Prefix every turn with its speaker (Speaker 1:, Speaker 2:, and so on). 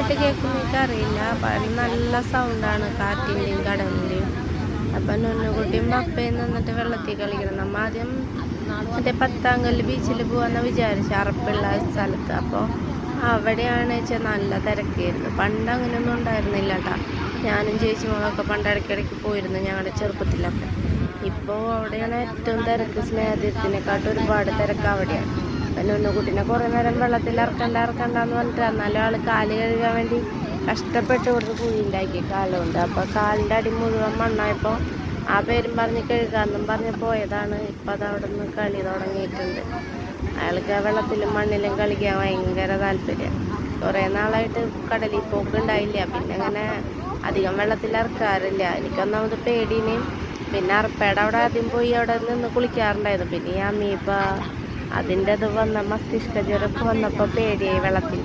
Speaker 1: ആയിട്ട് കേൾക്കുന്നതൊക്കെ അറിയില്ല. നല്ല സൗണ്ടാണ് കാറ്റിൻ്റെയും കടലിൻ്റെയും. അപ്പം നൊന്നുകുട്ടിയും പപ്പയും നിന്നിട്ട് വെള്ളത്തിൽ കളിക്കണം. നമ്മൾ ആദ്യം മറ്റേ പത്താങ്കല്ല് ബീച്ചിൽ പോകാമെന്ന് വിചാരിച്ചു, അറപ്പുള്ള സ്ഥലത്ത്. അപ്പോൾ അവിടെയാണ് വെച്ചാൽ നല്ല തിരക്കായിരുന്നു. പണ്ട് അങ്ങനെയൊന്നും ഉണ്ടായിരുന്നില്ല കേട്ടോ. ഞാനും ചേച്ചിമാരൊക്കെ പണ്ട് ഇടയ്ക്കിടയ്ക്ക് പോയിരുന്നു ഞങ്ങളുടെ ചെറുപ്പത്തിലൊക്കെ. ഇപ്പോൾ അവിടെയാണ് ഏറ്റവും തിരക്ക്. സ്നേഹത്തിനെക്കാട്ടും ഒരുപാട് തിരക്ക് അവിടെയാണ്. അപ്പം നൊന്നുകുട്ടീനെ കുറേ നേരം വെള്ളത്തിൽ ഇറക്കണ്ടെന്ന് പറഞ്ഞിട്ട് എന്നാലും ആൾ കാല് കഴുകാൻ വേണ്ടി കഷ്ടപ്പെട്ട് ഇവിടുന്ന് കുഴി ഉണ്ടാക്കി കാലുകൊണ്ട്. അപ്പോൾ കാലിൻ്റെ അടി മുഴുവൻ മണ്ണായപ്പോൾ ആ പേരും പറഞ്ഞ് കഴുകാമെന്നും പറഞ്ഞ് പോയതാണ്. ഇപ്പം അത് അവിടെ നിന്ന് കളി തുടങ്ങിയിട്ടുണ്ട്. അയാൾക്ക് ആ വെള്ളത്തിലും മണ്ണിലും കളിക്കാൻ ഭയങ്കര താല്പര്യം. കുറേ നാളായിട്ട് കടലിൽ പോക്കുണ്ടായില്ല. പിന്നെ അങ്ങനെ അധികം വെള്ളത്തിൽ ഇറക്കാറില്ല. എനിക്കൊന്നാമത് പേടീനെയും പിന്നെ അറപ്പയുടെ അവിടെ ആദ്യം പോയി അവിടെ നിന്ന് കുളിക്കാറുണ്ടായിരുന്നു. പിന്നെ ഈ അമീബ അതിൻ്റെ അത് വന്ന മസ്തിഷ്ക ജ്വരമൊക്കെ വന്നപ്പോൾ പേടിയായി വെള്ളത്തിൽ.